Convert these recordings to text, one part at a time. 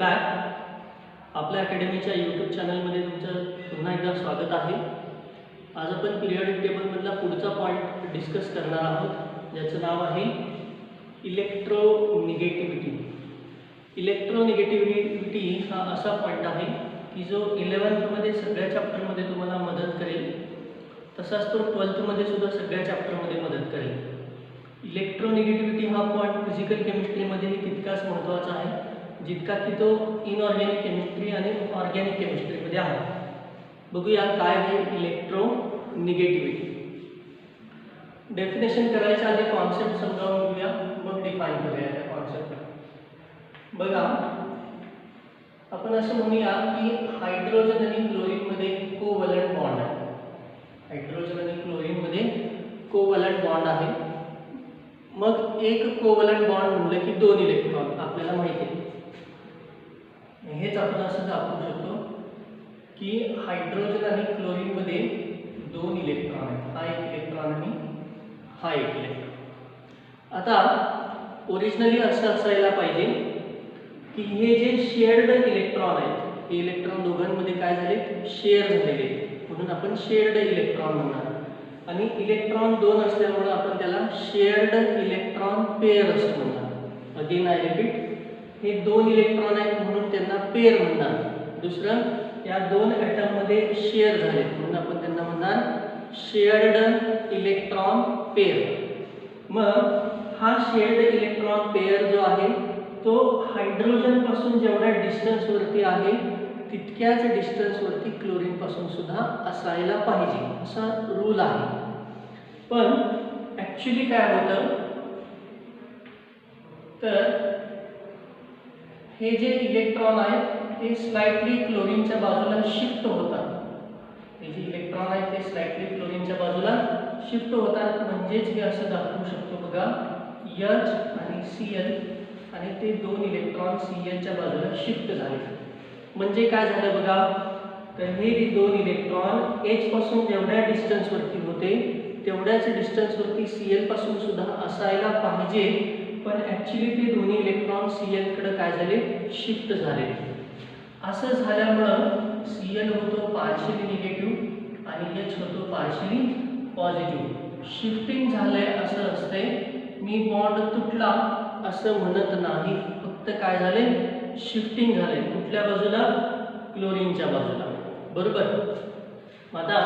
Back. आपल्या अकॅडमीच्या YouTube चॅनलमध्ये तुमचं पुन्हा एकदा स्वागत आहे. आज आपण पिरियॉडिक टेबलमधला पुढचा पॉईंट डिस्कस करणार आहोत, ज्याचं नाव आहे इलेक्ट्रोनिगेटिव्हिटी. इलेक्ट्रोनिगेटिव्हिटी हा असा पॉईंट आहे की जो 11th सगळ्या चॅप्टरमध्ये तुम्हाला मदत करेल, तसाच तो 12th सुद्धा सगळ्या चॅप्टरमध्ये मदत करेल. इलेक्ट्रोनिगेटिव्हिटी हा पॉईंट फिजिकल केमिस्ट्रीमध्येही तितकाच महत्त्वाचा आहे जितका की तो इनऑर्गॅनिक केमिस्ट्री आणि ऑर्गॅनिक केमिस्ट्रीमध्ये आहे. बघूया काय आहे इलेक्ट्रोनिगेटिव्हिटी. डेफिनेशन करायच्या आधी कॉन्सेप्ट समजावून घेऊया, मग डिफाईन करूया त्या कॉन्सेप्टला. बघा, आपण असं म्हणूया की हायड्रोजन आणि क्लोरीनमध्ये कोव्हॅलंट बॉन्ड आहे. हायड्रोजन आणि क्लोरीनमध्ये कोव्हॅलंट बॉन्ड आहे. मग एक कोव्हॅलंट बॉन्ड म्हणलं की 2 इलेक्ट्रॉन आपल्याला माहिती आहे. हेच आपण असं दाखवू शकतो की हायड्रोजन आणि क्लोरीनमध्ये 2 इलेक्ट्रॉन आहेत. हा एक इलेक्ट्रॉन आणि हा एक इलेक्ट्रॉन. आता ओरिजिनली असं असायला पाहिजे की हे जे शेअर्ड इलेक्ट्रॉन आहेत, हे इलेक्ट्रॉन दोघांमध्ये काय झाले, शेअर झालेले, म्हणून आपण शेअर्ड इलेक्ट्रॉन म्हणणार. आणि इलेक्ट्रॉन 2 असल्यामुळे आपण त्याला शेअर्ड इलेक्ट्रॉन पेअर असं म्हणणार. अगेन आय रिपीट, हे 2 इलेक्ट्रॉन आहेत म्हणून त्यांना पेअर म्हणणार. दुसरं, या 2 ॲटममध्ये शेअर झाले म्हणून आपण त्यांना म्हणणार शेअर्ड इलेक्ट्रॉन पेअर. मग हा शेअर्ड इलेक्ट्रॉन पेअर जो आहे तो हायड्रोजन पासून जेवढ्या डिस्टन्सवरती आहे तितक्याच डिस्टन्सवरती क्लोरीन पासून सुद्धा असायला पाहिजे, असा रूल आहे. पण ॲक्च्युली काय होतं, तर हे जे इलेक्ट्रॉन आहेत ते स्लाइटली क्लोरीनच्या बाजूला शिफ्ट होतात. हे जे इलेक्ट्रॉन आहेत ते स्लाइटली क्लोरीनच्या बाजूला शिफ्ट होतात. म्हणजेच हे असं दाखवू शकतो बघा, H आणि Cl, आणि ते 2 इलेक्ट्रॉन Clच्या बाजूला शिफ्ट झाले. म्हणजे काय झालं बघा, तर हे 2 इलेक्ट्रॉन H पासून जेवढ्या डिस्टन्सवरती होते तेवढ्याच डिस्टन्सवरती Cl पासून सुद्धा असायला पाहिजे, पण ॲक्च्युली ते दोन्ही इलेक्ट्रॉन Cl कडे काय झाले, शिफ्ट झाले. असं झाल्यामुळं Cl होतो पार्शियली निगेटिव्ह आणि H होतो पार्शियली पॉझिटिव्ह. शिफ्टिंग झालंय असं असते. मी बॉन्ड तुटला असं म्हणत नाही, फक्त काय झाले, शिफ्टिंग झाले. कुठल्या बाजूला, क्लोरीनच्या बाजूला, बरोबर. आता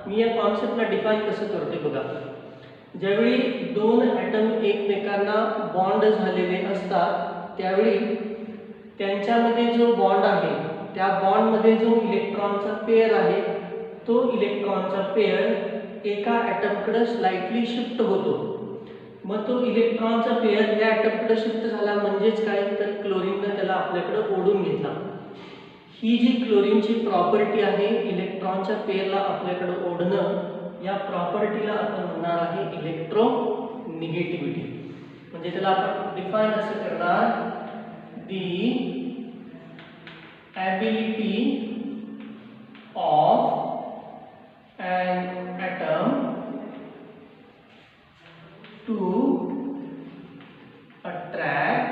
मी या कॉन्सेप्टला डिफाईन कसं करते बघा. ज्यावेळी 2 ॲटम एकमेकांना बॉन्ड झालेले असतात त्यावेळी त्यांच्यामध्ये जो बॉन्ड आहे त्या बॉन्डमध्ये जो इलेक्ट्रॉनचा पेअर आहे तो इलेक्ट्रॉनचा पेअर एका ॲटमकडे स्लाइटली शिफ्ट होतो. मग तो इलेक्ट्रॉनचा पेअर या ॲटमकडे शिफ्ट झाला म्हणजेच काय, तर क्लोरीनने त्याला आपल्याकडे ओढून घेतला. ही जी क्लोरीनची प्रॉपर्टी आहे इलेक्ट्रॉनच्या पेअरला आपल्याकडे ओढणं, या प्रॉपर्टीला आपण म्हणणार आहे इलेक्ट्रोनिगेटिव्हिटी. म्हणजे त्याला आपण डिफाईन असं करणार, दी ability of an atom to attract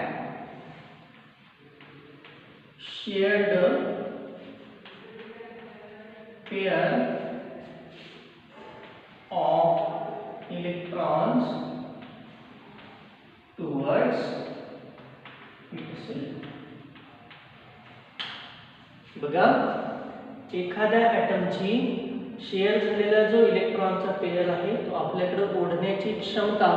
shared pair of electrons towards itself. बघा, एखाद्या ॲटमची शेअर झालेला जो इलेक्ट्रॉनचा पेअर आहे तो आपल्याकडे ओढण्याची क्षमता,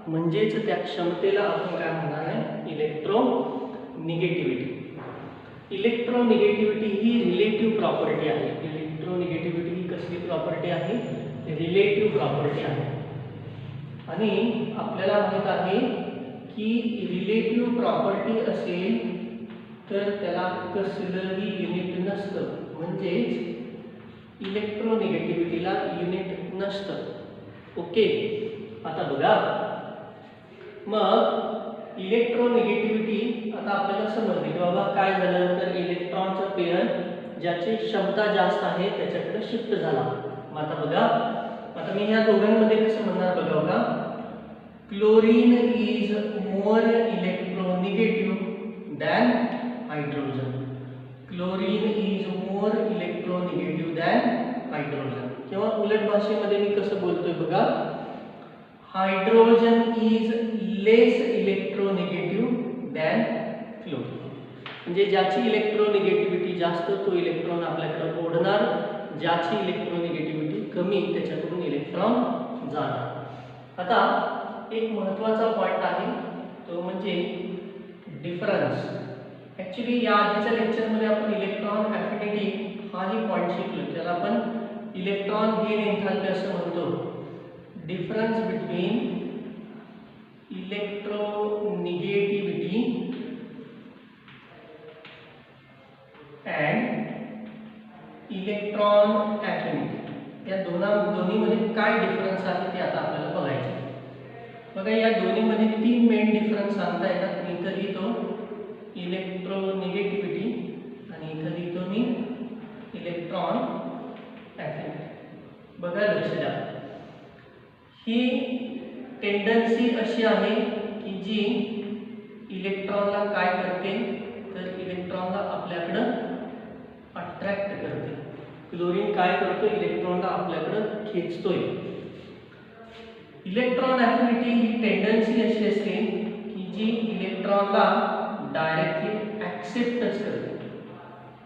म्हणजेच त्या क्षमतेला आपण काय म्हणणार आहे, इलेक्ट्रोनिगेटिव्हिटी. इलेक्ट्रोनिगेटिव्हिटी ही रिलेटिव्ह प्रॉपर्टी आहे. इलेक्ट्रोनिगेटिव्हिटी ही कसली प्रॉपर्टी आहे, रिलेटिव्ह प्रॉपर्टी आहे. आणि आपल्याला माहित आहे की रिलेटिव्ह प्रॉपर्टी असेल तर त्याला कसलंही युनिट नसतं, म्हणजेच इलेक्ट्रोनिगेटिव्हिटीला युनिट नसतं. ओके. आता बघा, मग इलेक्ट्रोनिगेटिव्हिटी आता आपल्याला समजली की बाबा काय झालं, तर इलेक्ट्रॉनचा पेअर ज्याची क्षमता जास्त आहे त्याच्याकडे शिफ्ट झाला. मग आता बघा, आता मी ह्या दोघांमध्ये कसं म्हणणार बघा, बघा, chlorine is more electronegative than hydrogen. Chlorine is more electronegative than hydrogen. किंवा उलट भाषेमध्ये मी कसं बोलतोय बघा, hydrogen is less electronegative than chlorine. म्हणजे ज्याची इलेक्ट्रोनिगेटिव्हिटी जास्त तो इलेक्ट्रॉन आपल्याकडे ओढणार, ज्याची इलेक्ट्रोनिगेटिव्हिटी कमी त्याच्याकडून इलेक्ट्रॉन जाणार. आता एक महत्त्वाचा पॉईंट आहे तो म्हणजे डिफरन्स. ॲक्च्युली या आधीच्या लेक्चरमध्ये आपण इलेक्ट्रॉन ॲफिनिटी हाही पॉईंट शिकलो, त्याला आपण इलेक्ट्रॉन गेन एन्थाल्पी असं म्हणतो. Difference between electronegativity and electron ॲफिनिटी या दोन्हीमध्ये काय डिफरन्स आहे ते आता आपल्याला बघायचे. बघा या दोन्हीमध्ये 3 मेन डिफरन्स सांगता येतात. मी इथं लिहितो इलेक्ट्रोनिगेटिव्हिटी आणि इथं लिहितो मी इलेक्ट्रॉन ॲफिनिटी. बघा लक्ष द्या, ही टेंडन्सी अशी आहे की जी इलेक्ट्रॉनला काय करते तर इलेक्ट्रॉनला आपल्याकडं अट्रॅक्ट करते. क्लोरीन काय करतो, इलेक्ट्रॉनला आपल्याकडं खेचतोय. इलेक्ट्रॉन ॲफिनिटी ही टेंडन्सी अशी असते की जी इलेक्ट्रॉनला डायरेक्टली ॲक्सेप्टच करते.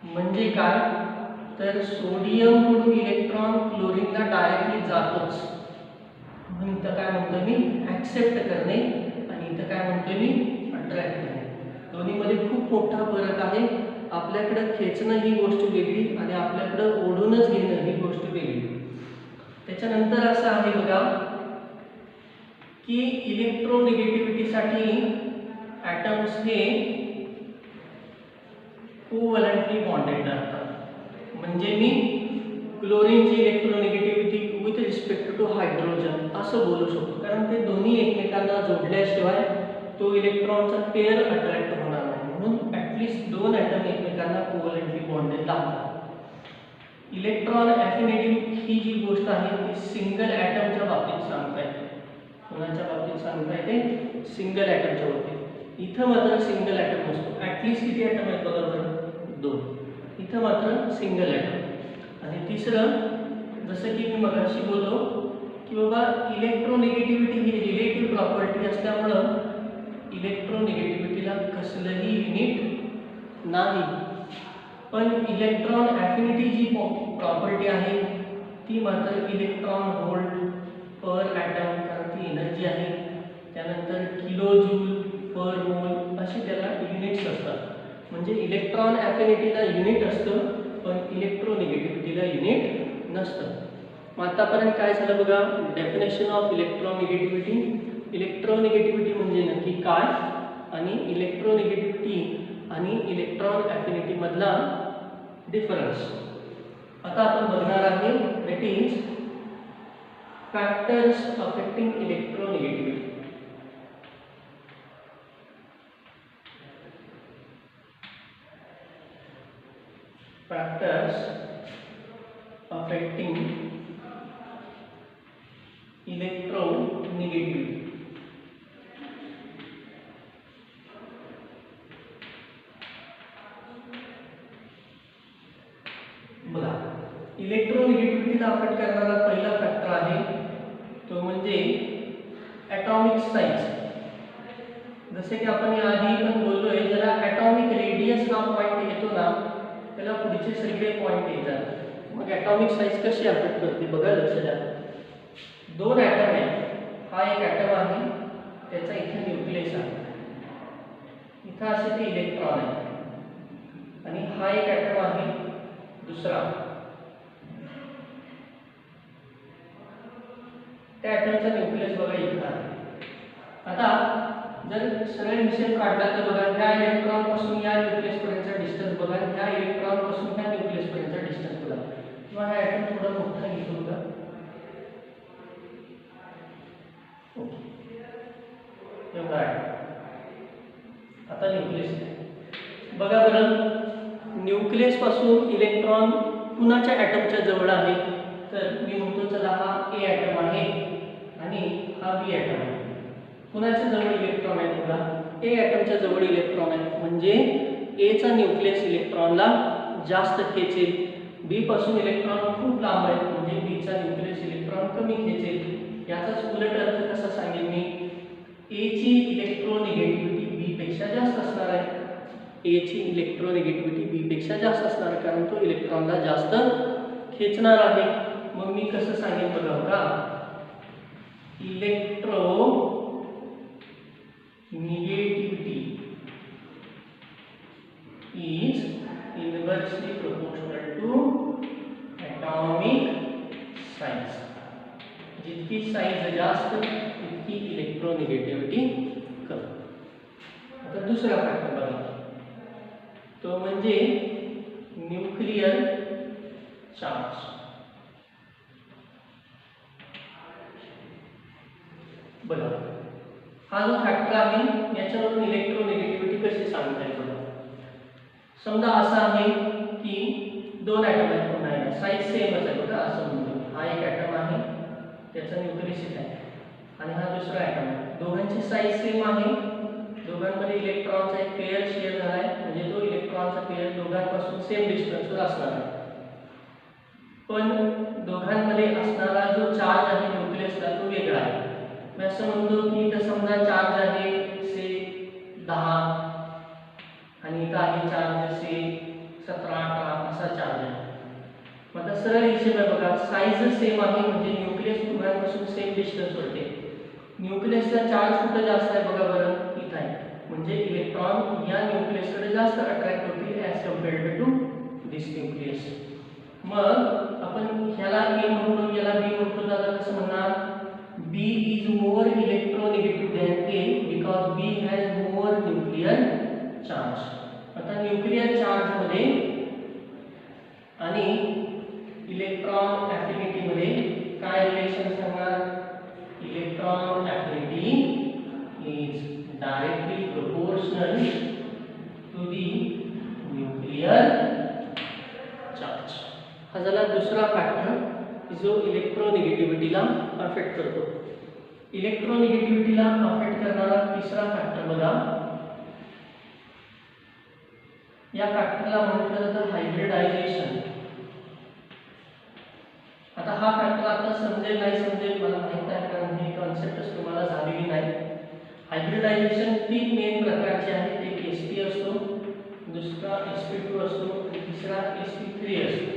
म्हणजे काय तर सोडियमकडून इलेक्ट्रॉन क्लोरीनला डायरेक्टली जातोच, म्हणून इथं काय म्हणतो मी ॲक्सेप्ट करणे आणि इथं काय म्हणतो मी अट्रॅक्ट करणे. दोन्हीमध्ये खूप मोठा फरक आहे. आपल्याकडे खेचणं ही गोष्ट वेगळी आणि आपल्याकडे ओढूनच घेणं ही गोष्ट वेगळी. त्याच्यानंतर असं आहे बघा की इलेक्ट्रोनिगेटिव्हिटीसाठी ॲटम्स हे कोव्हॅलेंटली बॉन्डेड असतात. म्हणजे मी क्लोरीनची electronegativity with respect two hydrogen असं बोलू शकतो, कारण ते दोन्ही एकमेकांना जोडल्याशिवाय तो इलेक्ट्रॉनचा पेअर अट्रॅक्ट होणार नाही. म्हणून ॲटलिस्ट 2 ॲटम एकमेकांना कोव्हॅलेंटली बॉन्डेड लागतात. इलेक्ट्रॉन ॲफिनिटी ही जी गोष्ट आहे ती सिंगल ॲटमच्या बाबतीत सांगता येते. कोणाच्या बाबतीत सांगता येते, सिंगल ॲटमच्या बाबतीत. इथं मात्र सिंगल ॲटम नसतो. ॲटलिस्ट किती ॲटम आहेत बघा बरं, 2. इथं मात्र सिंगल ॲटम. आणि तिसरं जसं की मी मगाशी बोललो की बाबा इलेक्ट्रोनिगेटिव्हिटी ही रिलेटिव्ह प्रॉपर्टी असल्यामुळं इलेक्ट्रोनिगेटिव्हिटीला कसलंही युनिट नाही. पण इलेक्ट्रॉन ॲफिनिटी जी प्रॉपर्टी आहे ती मात्र इलेक्ट्रॉन व्होल्ट पर ॲटम, कारण ती एनर्जी आहे. त्यानंतर किलो जूल पर मोल अशी त्याला युनिट्स असतात. म्हणजे इलेक्ट्रॉन ॲफिनिटीला युनिट असतं पण इलेक्ट्रोनिगेटिव्हिटीला युनिट नसतं. मग आतापर्यंत काय झालं बघा, डेफिनेशन ऑफ इलेक्ट्रोनिगेटिव्हिटी. इलेक्ट्रोनिगेटिव्हिटी म्हणजे नक्की काय आणि इलेक्ट्रोनिगेटिव्हिटी आणि इलेक्ट्रॉन ॲफिनिटी मधला डिफरन्स आता आपण बघणार आहे. That is factors affecting electronegativity. Factors affecting electronegativity. बघा इलेक्ट्रोनिगेटिव्हिटीला अफेक्ट करणारा पहिला फॅक्टर आहे तो म्हणजे ॲटॉमिक साईज. जसे की आपण याआधी पण बोललोय, जरा ॲटॉमिक रेडियस हा पॉईंट येतो ना त्याला पुढचे सगळे पॉईंट येतात. मग ॲटॉमिक साईज कशी अफेक्ट करते बघा लक्ष द्या. 2 ॲटम आहे, हा एक ॲटम आहे, त्याचा इथे न्यूक्लियस आहे, इथं असे ते इलेक्ट्रॉन आहे. आणि हा एक ॲटम आहे दुसरा, त्या ॲटमचा न्यूक्लियस बघा इथं आहे. आता जर सरळ हिशेब काढला तर बघा ह्या इलेक्ट्रॉन पासून या न्यूक्लियस पर्यंतचा डिस्टन्स बघा, ह्या इलेक्ट्रॉन पासून ह्या न्यूक्लियस पर्यंतचा डिस्टन्स बघा. किंवा हा ॲटम थोडा मोठा घेतो बघा, एवढा आहे. आता न्यूक्लियस बघा बरं, न्यूक्लियस पासून इलेक्ट्रॉन कुणाच्या ॲटमच्या जवळ आहे तर मी म्हणतो चला हा ए ॲटम आहे आणि हा बी ॲटम आहे. कुणाच्या जवळ इलेक्ट्रॉन आहे बघा, ए ॲटमच्या जवळ इलेक्ट्रॉन आहे. म्हणजे एचा न्यूक्लियस इलेक्ट्रॉनला जास्त खेचेल, बी पासून इलेक्ट्रॉन खूप लांब आहे म्हणजे बीचा न्यूक्लियस इलेक्ट्रॉन कमी खेचेल। याचाच उलट अर्थ कसा सांगेल मी, ए ची इलेक्ट्रोनिगेटिव्हिटी बी पेक्षा जास्त असणार आहे, ए ची इलेक्ट्रोनिगेटिव्हिटी बी पेक्षा जास्त असणार आहे कारण तो इलेक्ट्रॉनला जास्त खेचणार आहे। मग मी कसं सांगेन बघा का, electro negativity is inversely proportional to atomic size। जितकी साइज जास्त तितकी इलेक्ट्रोनिगेटिव्हिटी कमी। आता दुसरा फॅक्टर बघा, तो म्हणजे न्यूक्लियर चार्ज। बघा हा जो फॅक्टर आहे याच्यावरून इलेक्ट्रोनिगेटिव्हिटी कशी सांगता येईल बघा। समजा असं आहे की दोन ॲटम आहेत पुन्हा साईज सेमच आहे बघा, असं म्हणतो हा एक ॲटम आहे त्याचा न्यूक्लियस इथे आहे आणि हा दुसरा ॲटम आहे, दोघांची साईज सेम आहे, दोघांमध्ये इलेक्ट्रॉनचा एक पेअर शेअर झाला आहे म्हणजे तो इलेक्ट्रॉनचा पेअर दोघांपासून सेम डिस्टन्सवर असणार आहे। पण दोघांमध्ये असणारा जो चार्ज आहे न्यूक्लियसला तो वेगळा आहे। मी असं म्हणतो की इथं समजा चार्ज आहे से 10 आणि इथं आहे चार्ज से 17-18 असा चार्ज आहे। मग आता सरळ हिशोब आहे बघा, साईज सेम आहे म्हणजे न्यूक्लियस दोघांपासून सेम डिस्टन्सवरती, न्यूक्लियसचा चार्ज कुठं जास्त आहे बघा बरं, इथं आहे म्हणजे इलेक्ट्रॉन या न्यूक्लियसकडे जास्त अट्रॅक्ट होतील as compared to this nucleus. मग आपण ह्याला ए म्हणतो याला बी म्हणतो, दादा कसं म्हणणार, B is more electronegative than A because B has more nuclear charge। आता न्यूक्लियर चार्ज मध्ये आणि इलेक्ट्रॉन ॲफिनिटी मध्ये काय रिलेशन सांगणार, electron affinity is directly proportional to the nuclear charge. हा झाला दुसरा फॅक्टर जो इलेक्ट्रोनिगेटिव्हिटीला अफेक्ट करतो। इलेक्ट्रोनिगेटिव्हिटीला अफेक्ट करणारा तिसरा फॅक्टर बघा, या फॅक्टरला म्हटलं जातं हायब्रिडायझेशन। आता हा फॅक्टर आता समजेल नाही समजेल मला माहित आहे कारण ही कॉन्सेप्टच तुम्हाला झालेली नाही। हायब्रिडायझेशन 3 मेन प्रकारचे आहेत, एक sp असतो, दुसरा sp2 असतो आणि तिसरा sp3 असतो।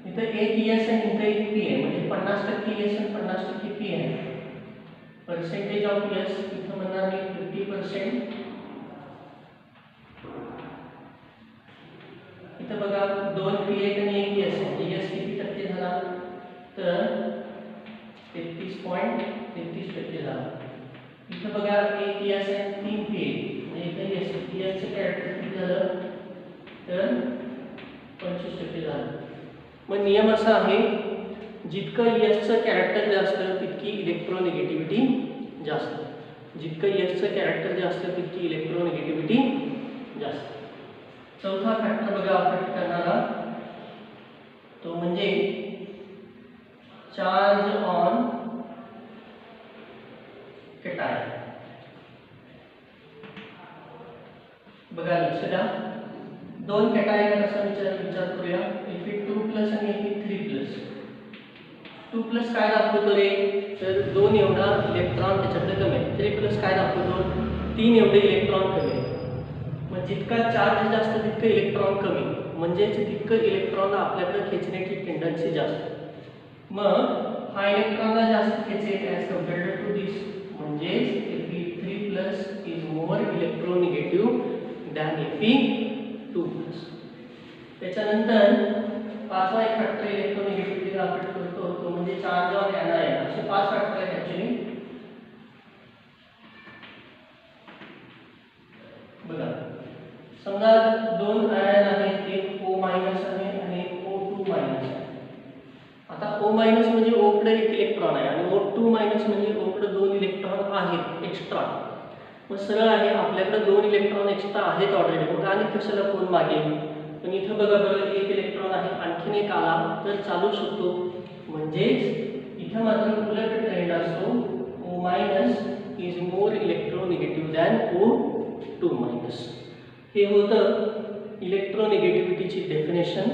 इथं एक एस आहे इथं एक पी आहे म्हणजे 50% एस आणि 50% पी आहे। पर्सेंटेज ऑफ एस इथं म्हणणार मी 50%, इथं बघा 2 पी आहे आणि एक एस आहे, एस किती टक्के झाला तर 33.33% झाला। इथं बघा एक एस आहे 3 पी आहे म्हणजे इथं एस चं कॅरेक्टर किती झालं तर 25% झालं। मग नियम असा आहे जितकं एसचं कॅरेक्टर जास्त तितकी इलेक्ट्रोनिगेटिव्हिटी जास्त, जितकं एसचं कॅरेक्टर जास्त तितकी इलेक्ट्रोनिगेटिव्हिटी जास्त। चौथा फॅक्टर बघा अफेक्ट करणारा तो म्हणजे चार्ज ऑन कॅटायन। बघा लक्ष द्या, दोन कॅटायन असा विचार करूया, Fe2+ आणि Fe3+। 2+ काय दाखवतो रे तर 2 एवढा इलेक्ट्रॉन त्याच्याकडे कमी आहे, 3+ काय दाखवतो 3 एवढे इलेक्ट्रॉन कमी आहे। मग जितका चार्ज जास्त तितकं इलेक्ट्रॉन कमी म्हणजेच तितकं इलेक्ट्रॉन आपल्याकडे खेचण्याची टेंडन्सी जास्त। मग हा इलेक्ट्रॉनला जास्त खेचेल ॲज कम्पेअर्ड टू दिस म्हणजेच Fe3+ is more electronegative than Fe2+। त्याच्यानंतर पाचवा एक फॅक्टर इलेक्ट्रोनिगेटिव्हिटीला अफेक्ट करतो तो म्हणजे चार्ज ऑन एनायन। असे 5 फॅक्टर आहेत ॲक्च्युअली बघा। समजा 2 आयन आहेत, एक O- आहे आणि एक O2- आहे। आता O- म्हणजे O कडे एक इलेक्ट्रॉन आहे आणि O2- म्हणजे O कडे 2 इलेक्ट्रॉन आहेत एक्स्ट्रा। मग सरळ आहे आपल्याकडे 2 इलेक्ट्रॉन एक्स्ट्रा आहेत ऑलरेडी, मग आणि कशाला कोण मागेल। पण इथं बघा बरं एक इलेक्ट्रॉन आहे आणखीन एक आला तर चालू शकतो, म्हणजेच इथं मात्र उलट ट्रेंड असतो, O- is more electronegative than O2-। हे होतं इलेक्ट्रोनिगेटिव्हिटीची डेफिनेशन.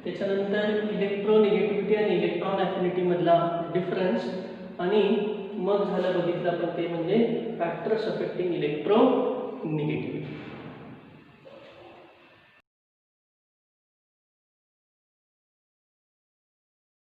त्याच्यानंतर इलेक्ट्रोनिगेटिव्हिटी आणि इलेक्ट्रॉन ॲफिनिटीमधला डिफरन्स, आणि मग झालं बघितलं आपण ते म्हणजे फॅक्टर्स अफेक्टिंग इलेक्ट्रोनिगेटिव्हिटी.